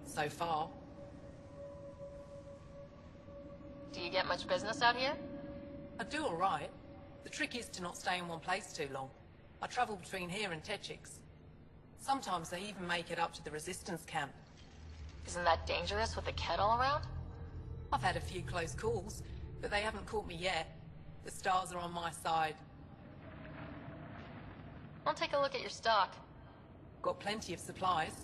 So far. Do you get much business out here? I do all right. The trick is to not stay in one place too long. I travel between here and Techix. Sometimes I even make it up to the Resistance camp. Isn't that dangerous with the kettle around? I've had a few close calls, but they haven't caught me yet. The stars are on my side. I'll take a look at your stock. Got plenty of supplies.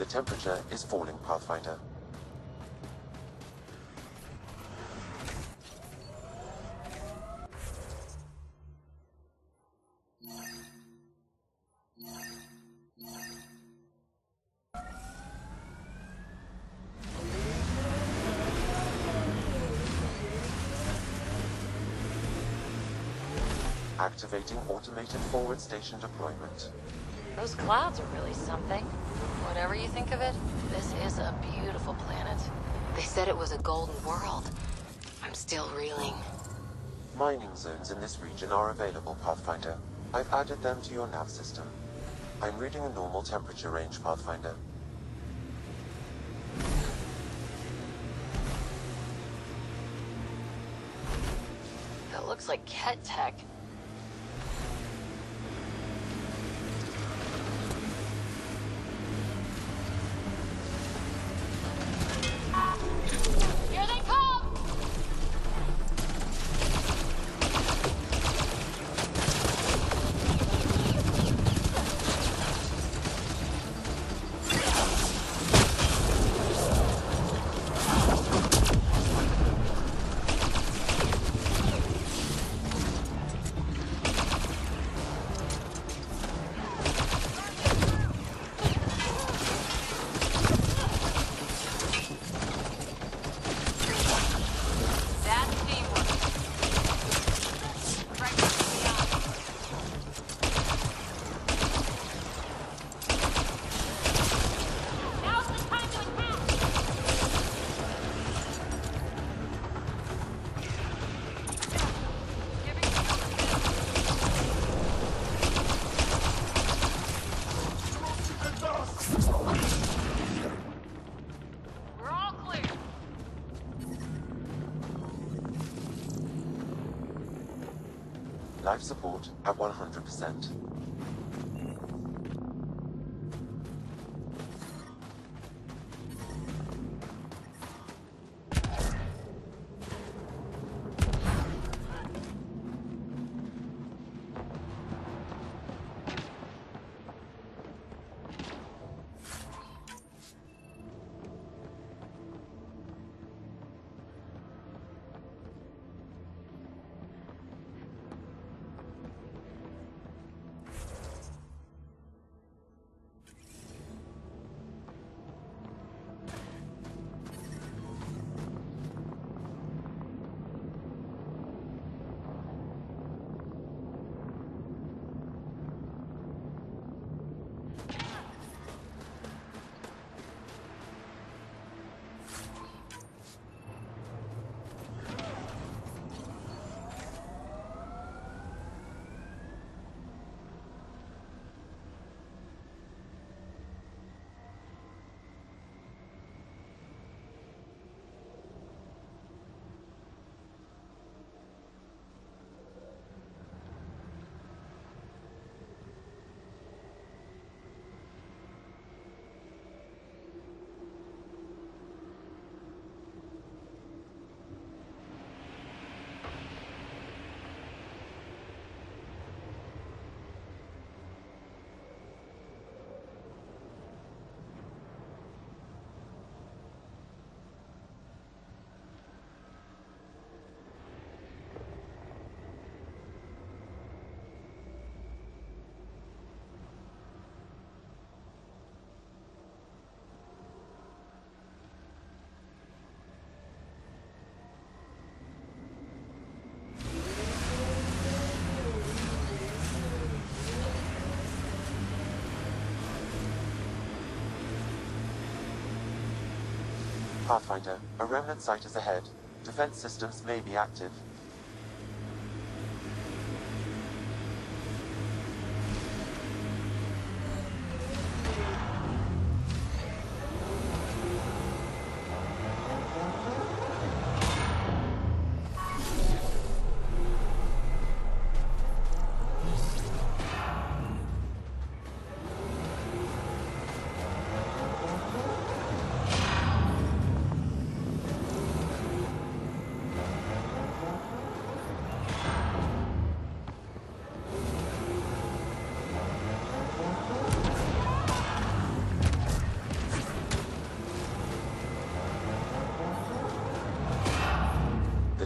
The temperature is falling, Pathfinder. Activating automated forward station deployment. Those clouds are really something. Whatever you think of it, this is a beautiful planet. They said it was a golden world. I'm still reeling. Mining zones in this region are available, Pathfinder. I've added them to your nav system. I'm reading a normal temperature range, Pathfinder. That looks like Ket tech. Here they come! Life support at 100%. Pathfinder, a remnant site is ahead. Defense systems may be active.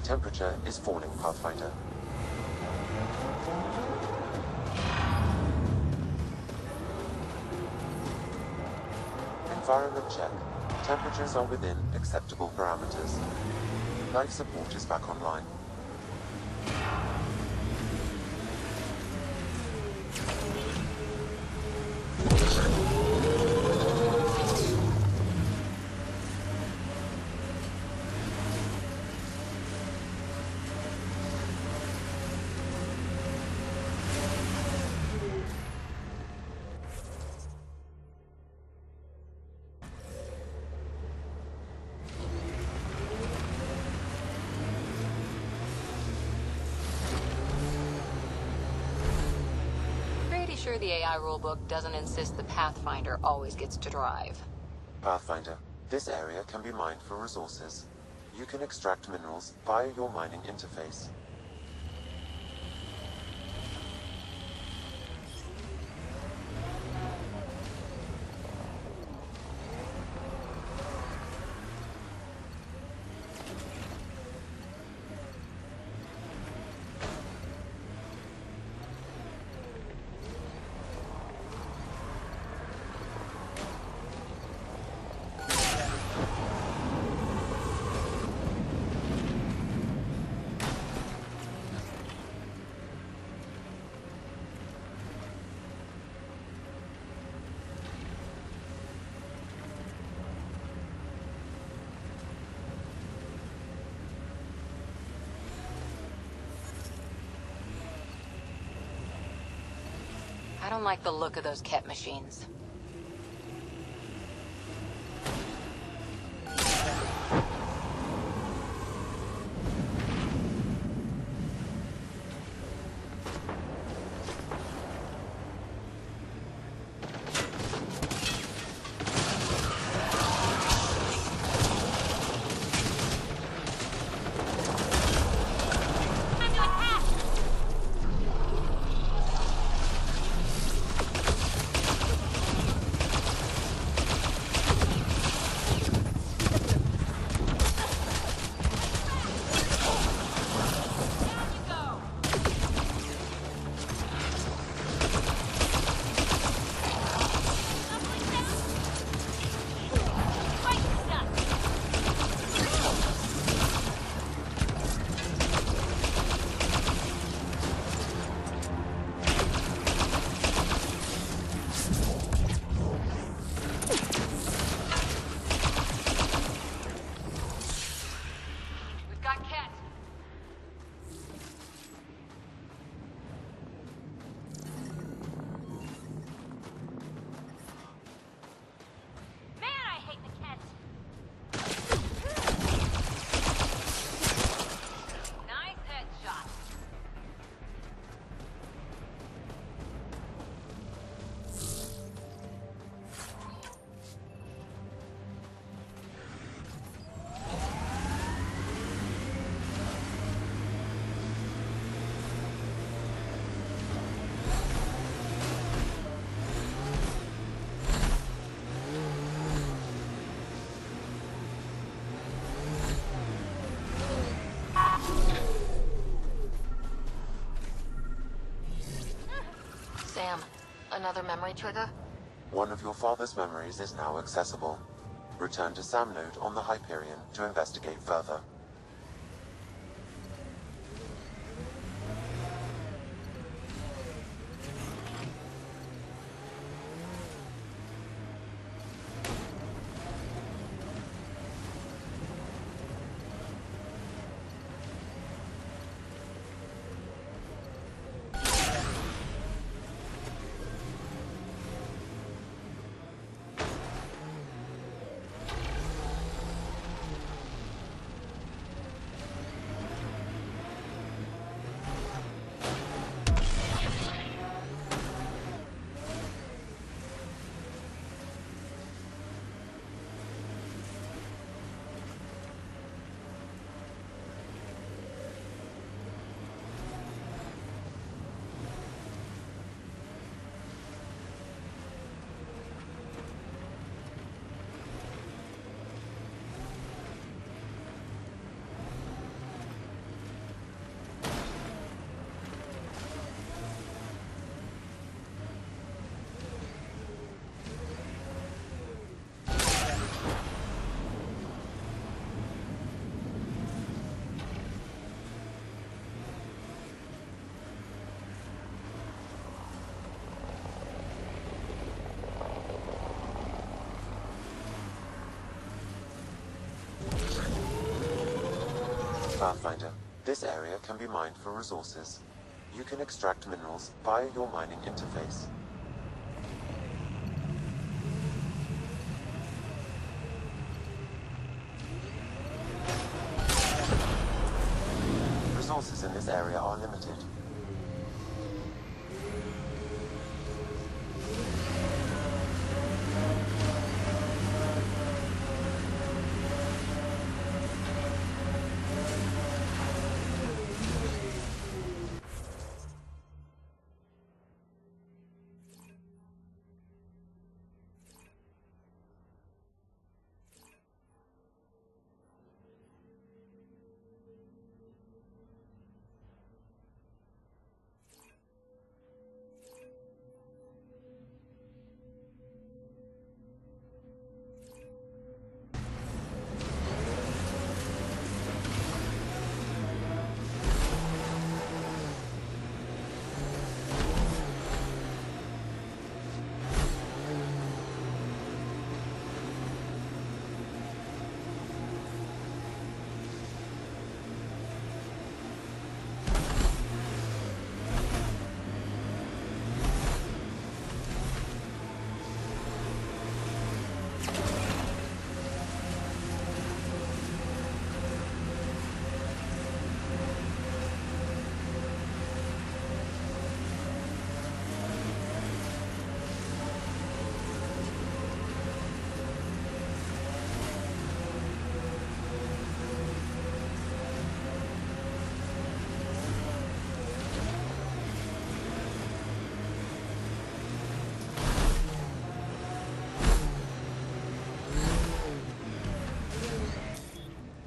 temperature is falling, Pathfinder. Environment check. Temperatures are within acceptable parameters. Life support is back online. Sure the AI rulebook doesn't insist the Pathfinder always gets to drive. Pathfinder, this area can be mined for resources. You can extract minerals via your mining interface. I don't like the look of those Ket machines. Sam, another memory trigger? One of your father's memories is now accessible. Return to Sam Node on the Hyperion to investigate further. Pathfinder, this area can be mined for resources. You can extract minerals via your mining interface. Resources in this area are limited.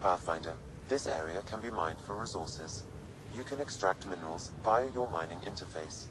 Pathfinder, this area can be mined for resources. You can extract minerals via your mining interface.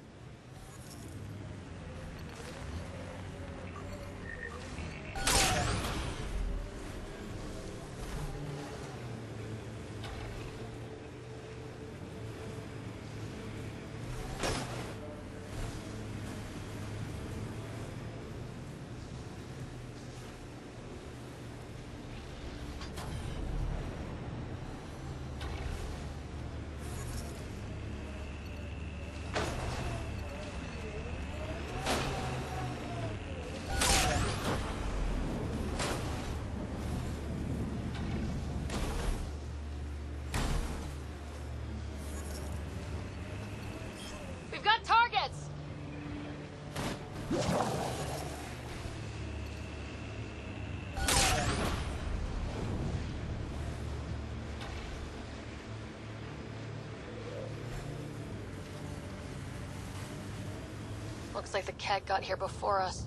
We've got targets! Looks like the cat got here before us.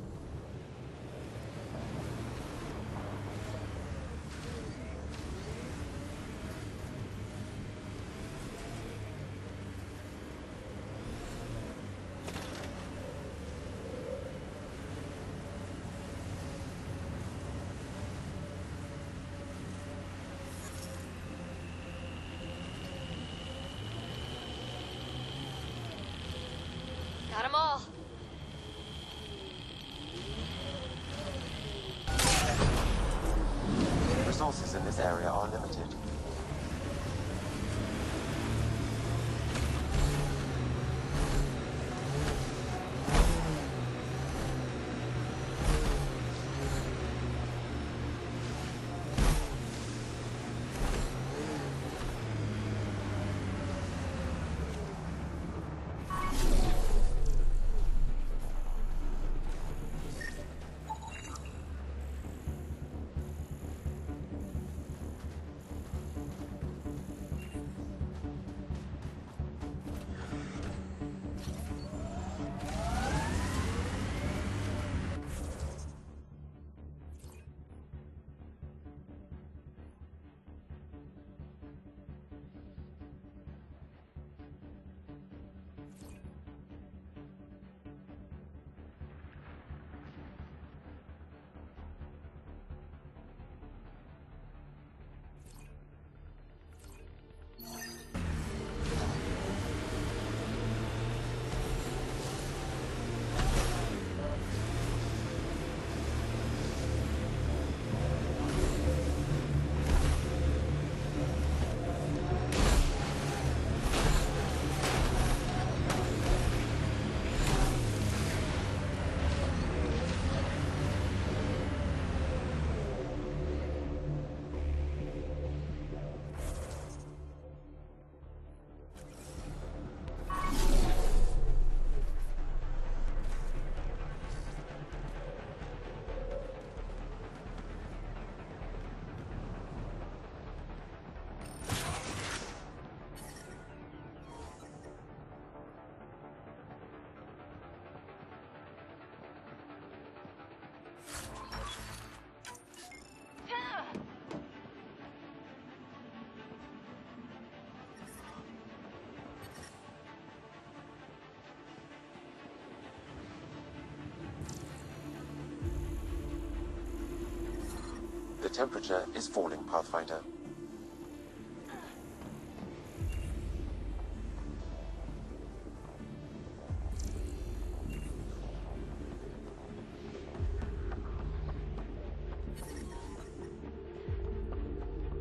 Got 'em all. temperature is falling, Pathfinder.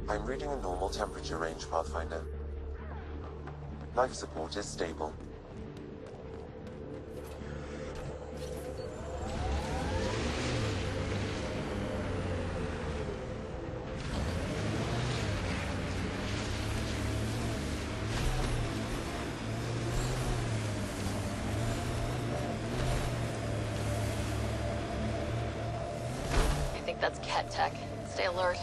I'm reading a normal temperature range, Pathfinder. Life support is stable. I think that's cat tech. Stay alert.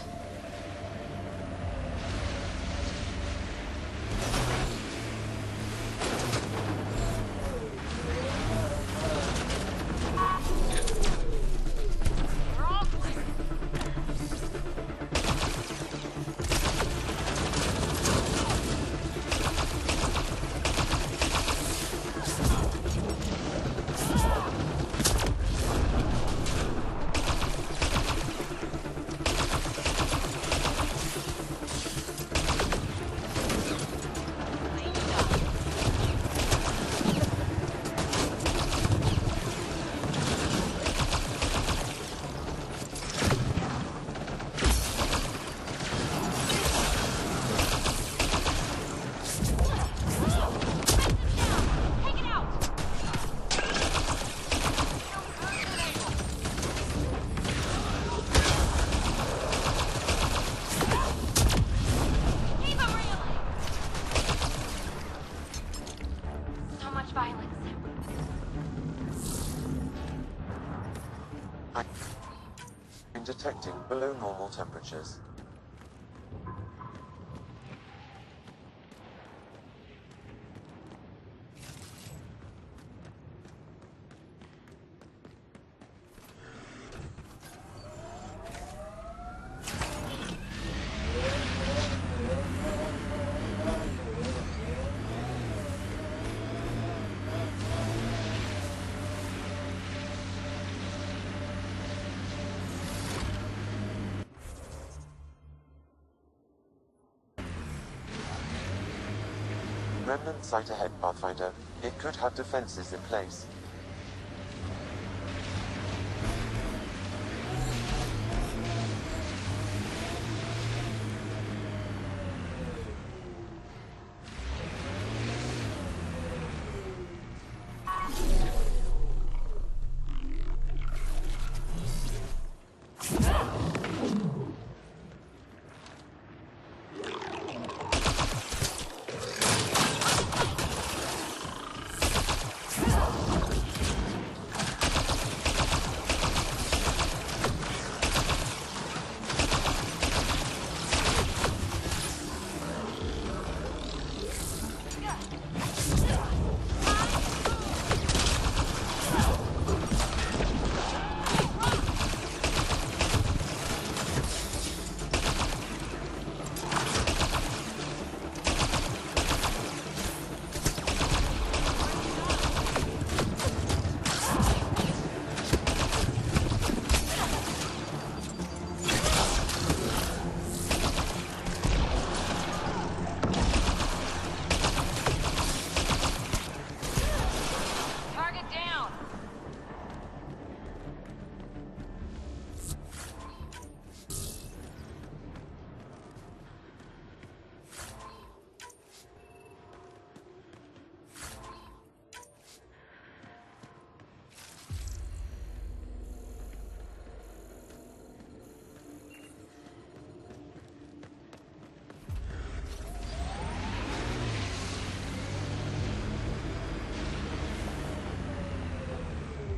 I'm detecting below normal temperatures. Remnant site ahead, Pathfinder. It could have defenses in place.